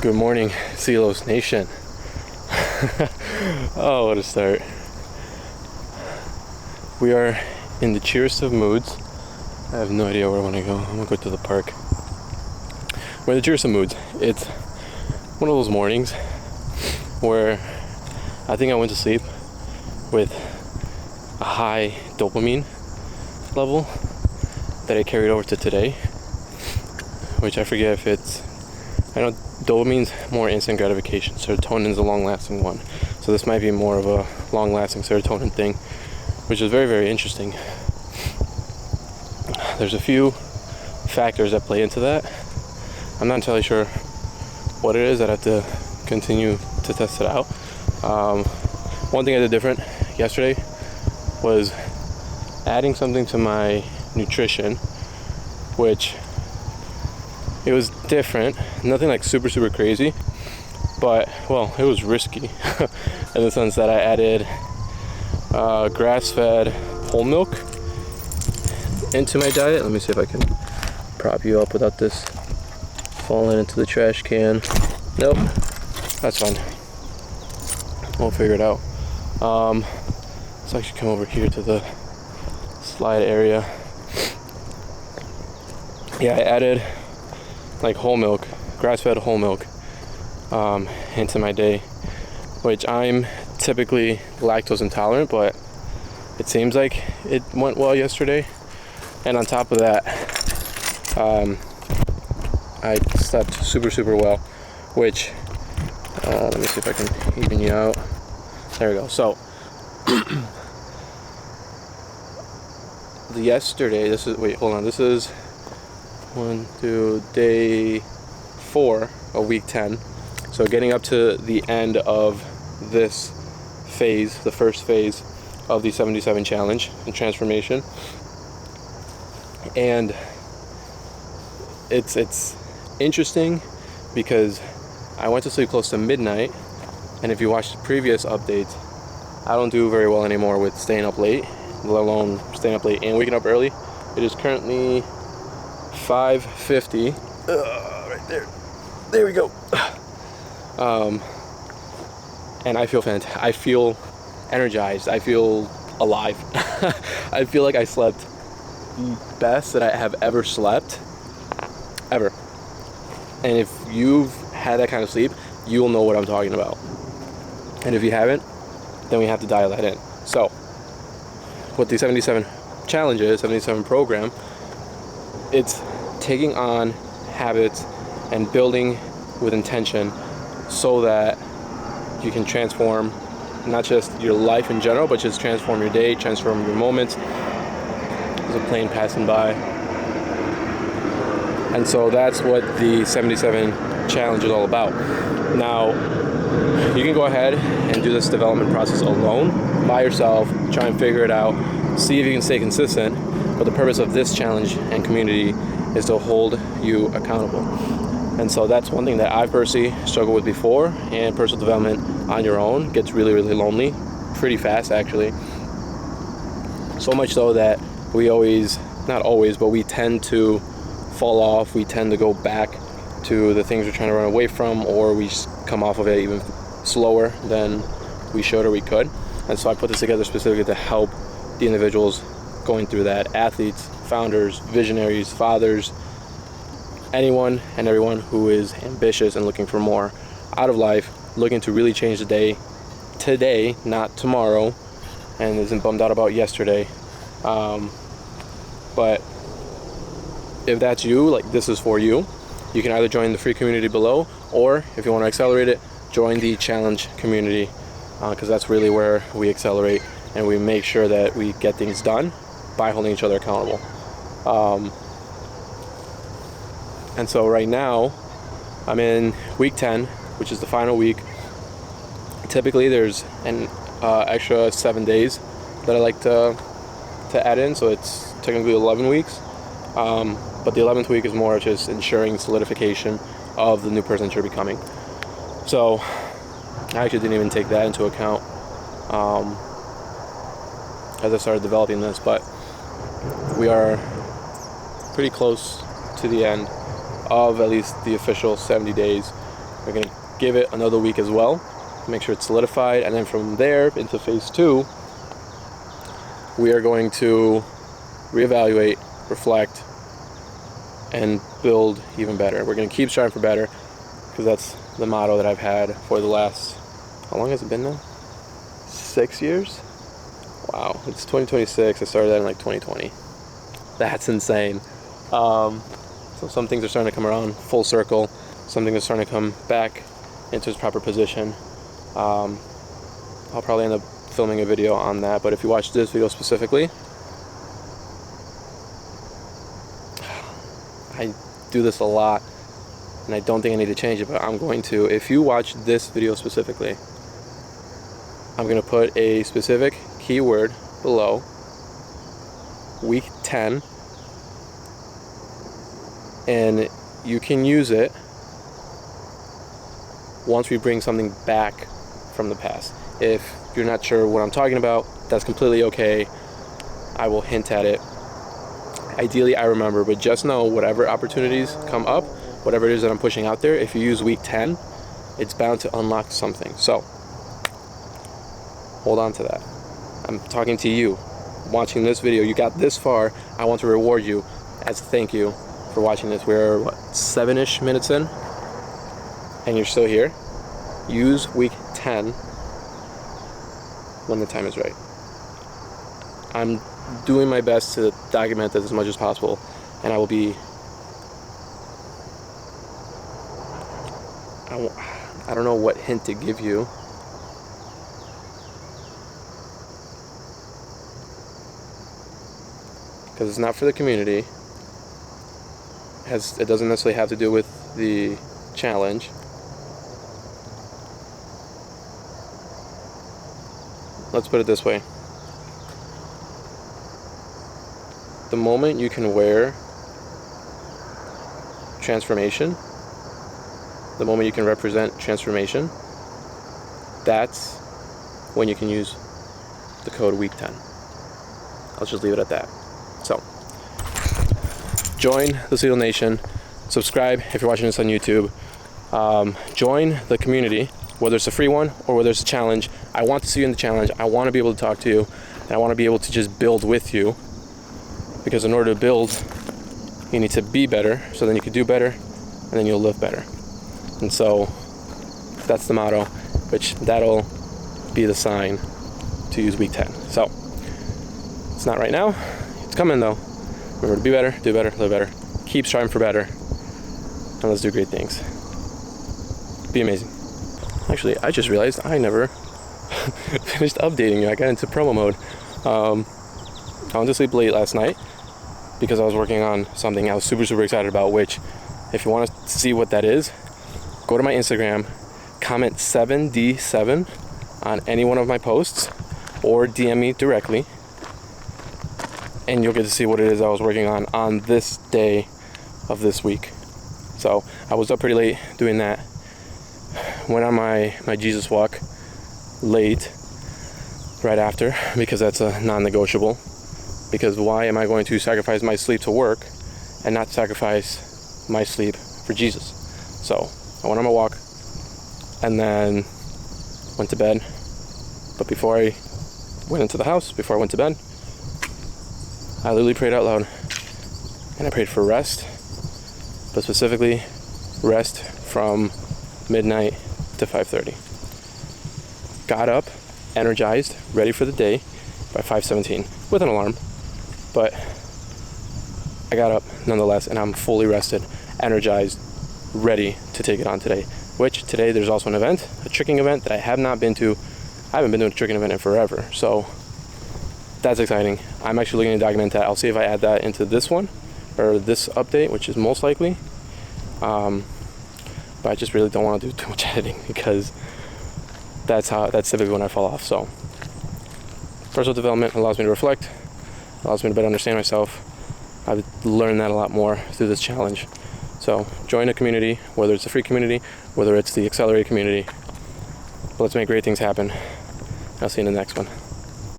Good morning, Celos Nation. Oh, what a start. We are in the cheeriest of moods. I have no idea where I want to go. I'm going to go to the park. We're in the cheeriest of moods. It's one of those mornings where I think I went to sleep with a high dopamine level that I carried over to today, which I forget if it's, I know dopamine's more instant gratification, serotonin's a long-lasting one, so this might be more of a long-lasting serotonin thing, which is very, very interesting. There's a few factors that play into that. I'm not entirely sure what it is. I'd have to continue to test it out. One thing I did different yesterday was adding something to my nutrition, which it was different, nothing like super crazy, but well, it was risky in the sense that I added grass-fed whole milk into my diet. Let me see if I can prop you up without this falling into the trash can. Nope, that's fine, we'll figure it out. Let's actually come over here to the slide area. Yeah, I added like whole milk, grass-fed whole milk into my day, which I'm typically lactose intolerant, but it seems like it went well yesterday. And on top of that, I slept super well, which let me see if I can even you out. There we go. So yesterday, this is day 4 of week 10. So getting up to the end of this phase, the first phase of the 77 challenge and transformation. And it's interesting because I went to sleep close to midnight, and if you watch the previous updates, I don't do very well anymore with staying up late, let alone staying up late and waking up early. It is currently 5:50. Right there. There we go. And I feel fantastic. I feel energized. I feel alive. I feel like I slept the best that I have ever slept, ever. And if you've had that kind of sleep, you'll know what I'm talking about. And if you haven't, then we have to dial that in. So, what the 77 challenge is, 77 program, it's taking on habits and building with intention so that you can transform not just your life in general, but just transform your day, transform your moments. There's a plane passing by. And so that's what the 77 challenge is all about. Now, you can go ahead and do this development process alone, by yourself, try and figure it out, see if you can stay consistent. But the purpose of this challenge and community is to hold you accountable. And so that's one thing that I personally struggled with before, and personal development on your own gets really lonely, pretty fast actually. So much so that we not always, but we tend to fall off, we tend to go back to the things we're trying to run away from, or we come off of it even slower than we should or we could. And so I put this together specifically to help the individuals going through that, athletes, founders, visionaries, fathers, anyone and everyone who is ambitious and looking for more out of life, looking to really change the day today, not tomorrow, and isn't bummed out about yesterday. But if that's you, like, this is for you. You can either join the free community below, or if you want to accelerate it, join the challenge community, because that's really where we accelerate and we make sure that we get things done by holding each other accountable. And so right now, I'm in week 10, which is the final week. Typically, there's an extra 7 days that I like to add in, so it's technically 11 weeks. But the 11th week is more just ensuring solidification of the new person that you're becoming. So I actually didn't even take that into account as I started developing this, but we are pretty close to the end of at least the official 70 days, We're going to give it another week as well, make sure it's solidified, and then from there into phase 2, we are going to reevaluate, reflect, and build even better. We're going to keep striving for better, because that's the motto that I've had for the last, how long has it been now? 6 years? Wow, it's 2026. I started that in like 2020. That's insane. So some things are starting to come around full circle. Some things are starting to come back into its proper position. I'll probably end up filming a video on that, but if you watch this video specifically, I do this a lot and I don't think I need to change it, but I'm going to. If you watch this video specifically, I'm going to put a specific keyword below, week 10, and you can use it once we bring something back from the past. If you're not sure what I'm talking about, that's completely okay. I will hint at it. Ideally, I remember, but just know whatever opportunities come up, whatever it is that I'm pushing out there, if you use week 10, it's bound to unlock something. So, hold on to that. I'm talking to you, watching this video. You got this far. I want to reward you as a thank you for watching this. We're, what, 7-ish minutes in? And you're still here. Use week 10 when the time is right. I'm doing my best to document this as much as possible, and I will be, I don't know what hint to give you. Because it's not for the community. It doesn't necessarily have to do with the challenge. Let's put it this way. The moment you can wear transformation, the moment you can represent transformation, that's when you can use the code week 10. I'll just leave it at that. So, join the Seal Nation. Subscribe if you're watching this on YouTube. Join the community, whether it's a free one or whether it's a challenge. I want to see you in the challenge. I want to be able to talk to you, and I want to be able to just build with you. Because in order to build, you need to be better, so then you can do better, and then you'll live better. And so, that's the motto, which that'll be the sign to use week 10. So, it's not right now. It's coming though. Remember to be better, do better, live better. Keep striving for better. And let's do great things. Be amazing. Actually, I just realized I never finished updating you. I got into promo mode. I went to sleep late last night because I was working on something I was super excited about, which, if you want to see what that is, go to my Instagram, comment 7D7 on any one of my posts, or DM me directly, and you'll get to see what it is I was working on this day of this week. So I was up pretty late doing that. Went on my Jesus walk late right after, because that's a non-negotiable. Because why am I going to sacrifice my sleep to work and not sacrifice my sleep for Jesus? So I went on my walk and then went to bed. But before I went into the house, before I went to bed, I literally prayed out loud, and I prayed for rest, but specifically rest from midnight to 5:30. Got up, energized, ready for the day by 5:17 with an alarm, but I got up nonetheless, and I'm fully rested, energized, ready to take it on today. Which today there's also an event, a tricking event that I have not been to. I haven't been to a tricking event in forever, so that's exciting. I'm actually going to document that. I'll see if I add that into this one, or this update, which is most likely. But I just really don't want to do too much editing, because that's typically when I fall off. So personal development allows me to reflect, allows me to better understand myself. I've learned that a lot more through this challenge. So join a community, whether it's a free community, whether it's the accelerated community. Let's make great things happen. I'll see you in the next one.